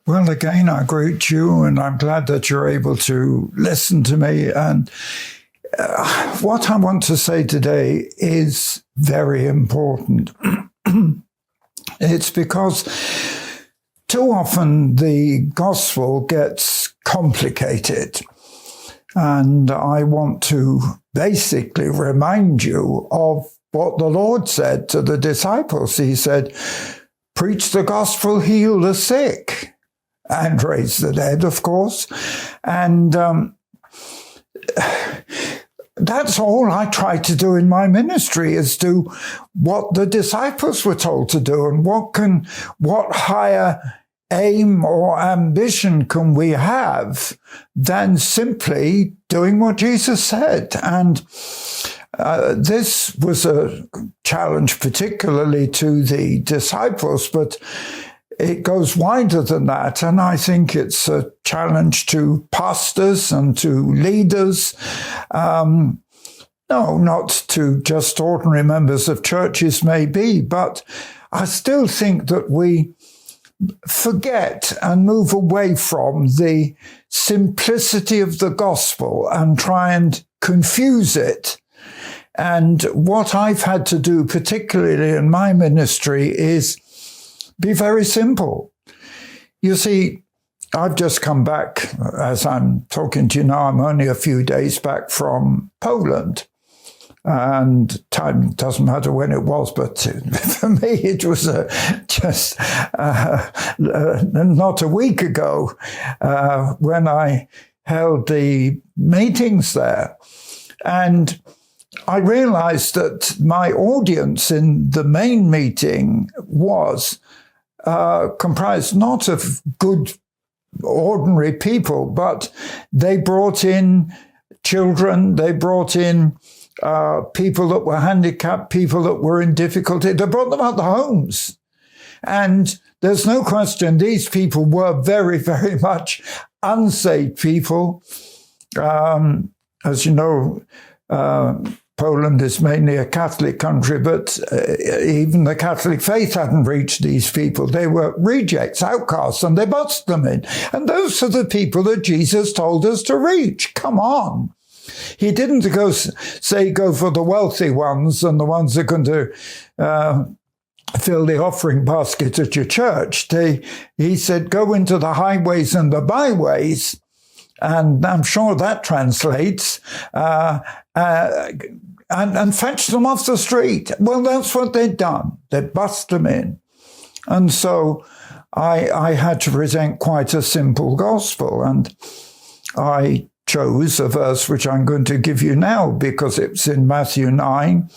Well, again, I greet you, and I'm glad that you're able to listen to me. And what I want to say today is very important. It's because too often the gospel gets complicated. And I want to basically remind you of what the Lord said to the disciples. He said, preach the gospel, heal the sick, and raise the dead, of course. And that's all I try to do in my ministry, is do what the disciples were told to do. And what higher aim or ambition can we have than simply doing what Jesus said? And this was a challenge particularly to the disciples, but it goes wider than that. And I think it's a challenge to pastors and to leaders. No, not to just ordinary members of churches maybe, but I still think that we forget and move away from the simplicity of the gospel and try and confuse it. And what I've had to do, particularly in my ministry, is be very simple. You see, I've just come back, as I'm talking to you now, I'm only a few days back from Poland. And time doesn't matter when it was, but for me it was just not a week ago when I held the meetings there. And I realized that my audience in the main meeting was comprised not of good, ordinary people, but they brought in children, they brought in people that were handicapped, people that were in difficulty. They brought them out the homes. And there's no question these people were very, very much unsaved people. As you know, Poland is mainly a Catholic country, but even the Catholic faith hadn't reached these people. They were rejects, outcasts, and they busted them in. And those are the people that Jesus told us to reach. Come on. He didn't go for the wealthy ones and the ones that are going to fill the offering basket at your church. He said, go into the highways and the byways, and I'm sure that translates, and fetch them off the street. Well, that's what they'd done. They'd bust them in. And so I had to present quite a simple gospel, and I chose a verse which I'm going to give you now because it's in Matthew 9.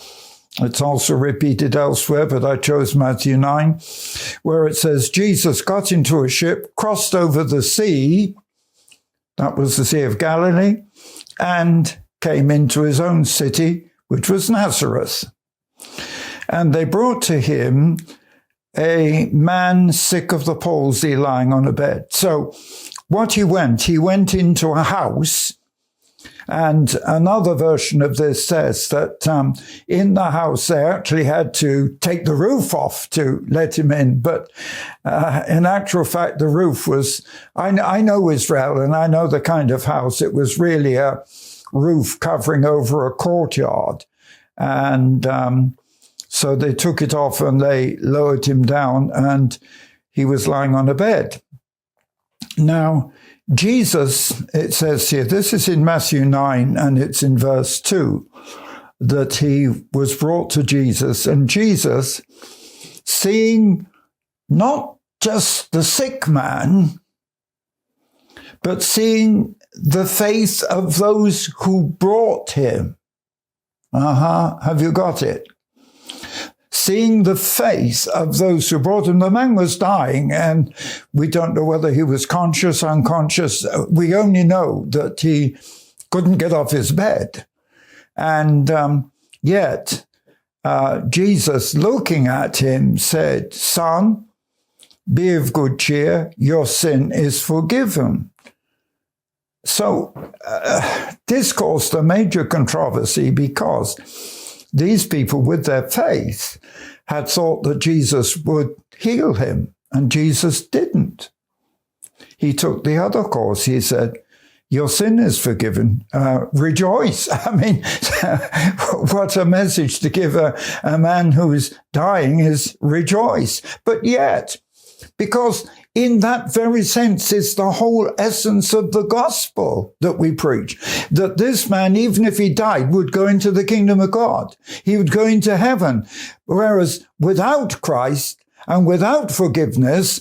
It's also repeated elsewhere, but I chose Matthew 9, where it says, Jesus got into a ship, crossed over the sea, that was the Sea of Galilee, and came into his own city, which was Nazareth. And they brought to him a man sick of the palsy lying on a bed. So what he went into a house, and another version of this says that in the house they actually had to take the roof off to let him in. But in actual fact, the roof was, I know Israel and I know the kind of house. It was really a roof covering over a courtyard. And so they took it off and they lowered him down, and he was lying on a bed. Now, Jesus, it says here, this is in Matthew 9, and it's in verse 2, that he was brought to Jesus, and Jesus, seeing not just the sick man, but seeing the faith of those who brought him. Have you got it? Seeing the face of those who brought him. The man was dying, and we don't know whether he was conscious, unconscious. We only know that he couldn't get off his bed. And yet, Jesus, looking at him, said, Son, be of good cheer, your sin is forgiven. So this caused a major controversy because these people, with their faith, had thought that Jesus would heal him, and Jesus didn't. he took the other course. He said, your sin is forgiven. Rejoice. I mean, what a message to give a man who is dying is rejoice. But yet, because in that very sense is the whole essence of the gospel that we preach, that this man, even if he died, would go into the kingdom of God. He would go into heaven. Whereas without Christ and without forgiveness,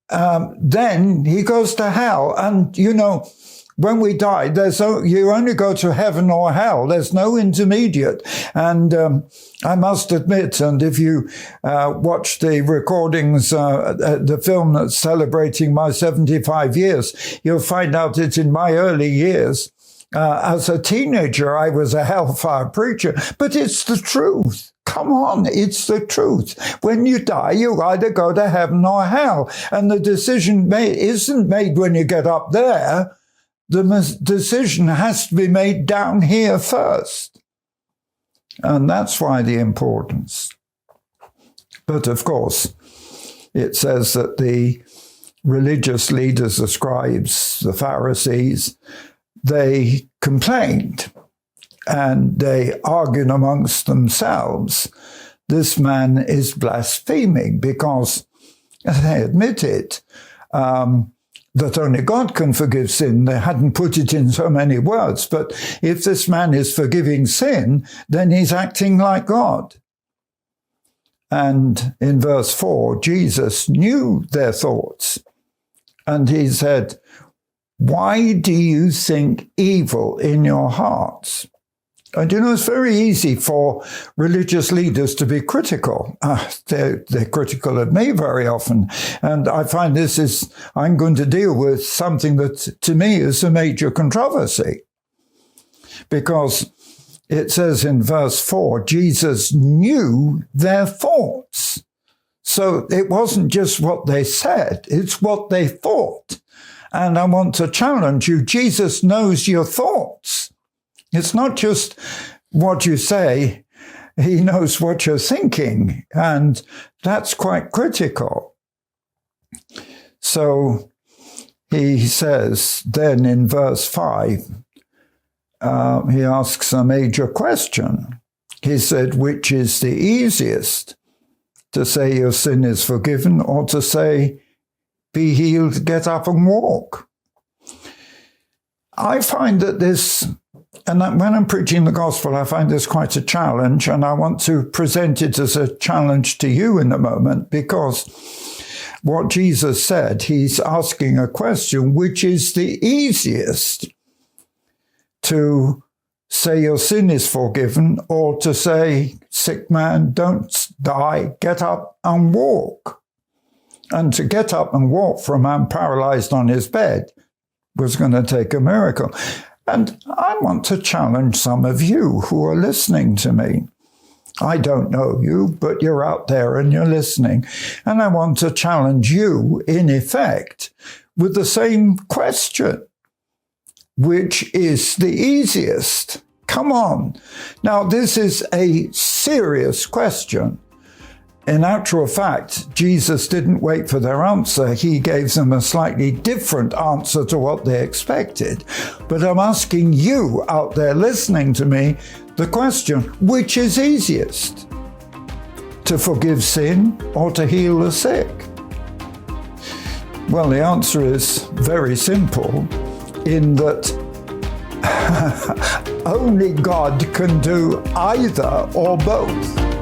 then he goes to hell. And, you know, when we die, you only go to heaven or hell. There's no intermediate. And I must admit, and if you watch the recordings, the film that's celebrating my 75 years, you'll find out that in my early years, as a teenager, I was a hellfire preacher. But it's the truth. Come on, it's the truth. When you die, you either go to heaven or hell. And the decision isn't made when you get up there. The decision has to be made down here first. And that's why the importance. But of course, it says that the religious leaders, the scribes, the Pharisees, they complained and they argued amongst themselves. This man is blaspheming because they admitted that only God can forgive sin. They hadn't put it in so many words, but if this man is forgiving sin, then he's acting like God. And in verse 4, Jesus knew their thoughts, and he said, why do you think evil in your hearts? And you know, it's very easy for religious leaders to be critical. They're critical of me very often. And I find I'm going to deal with something that to me is a major controversy. Because it says in verse 4, Jesus knew their thoughts. So it wasn't just what they said, it's what they thought. And I want to challenge you, Jesus knows your thoughts. It's not just what you say, he knows what you're thinking, and that's quite critical. So he says then in verse 5, he asks a major question. He said, which is the easiest, to say your sin is forgiven or to say, be healed, get up and walk? I find that this... And when I'm preaching the gospel, I find this quite a challenge, and I want to present it as a challenge to you in a moment, because what Jesus said, he's asking a question, which is the easiest, to say your sin is forgiven, or to say, sick man, don't die, get up and walk. And to get up and walk for a man paralyzed on his bed was going to take a miracle. And I want to challenge some of you who are listening to me. I don't know you, but you're out there and you're listening. And I want to challenge you, in effect, with the same question. Which is the easiest? Come on. Now, this is a serious question. In actual fact, Jesus didn't wait for their answer. He gave them a slightly different answer to what they expected. But I'm asking you out there listening to me the question, which is easiest? To forgive sin or to heal the sick? Well, the answer is very simple, in that only God can do either or both.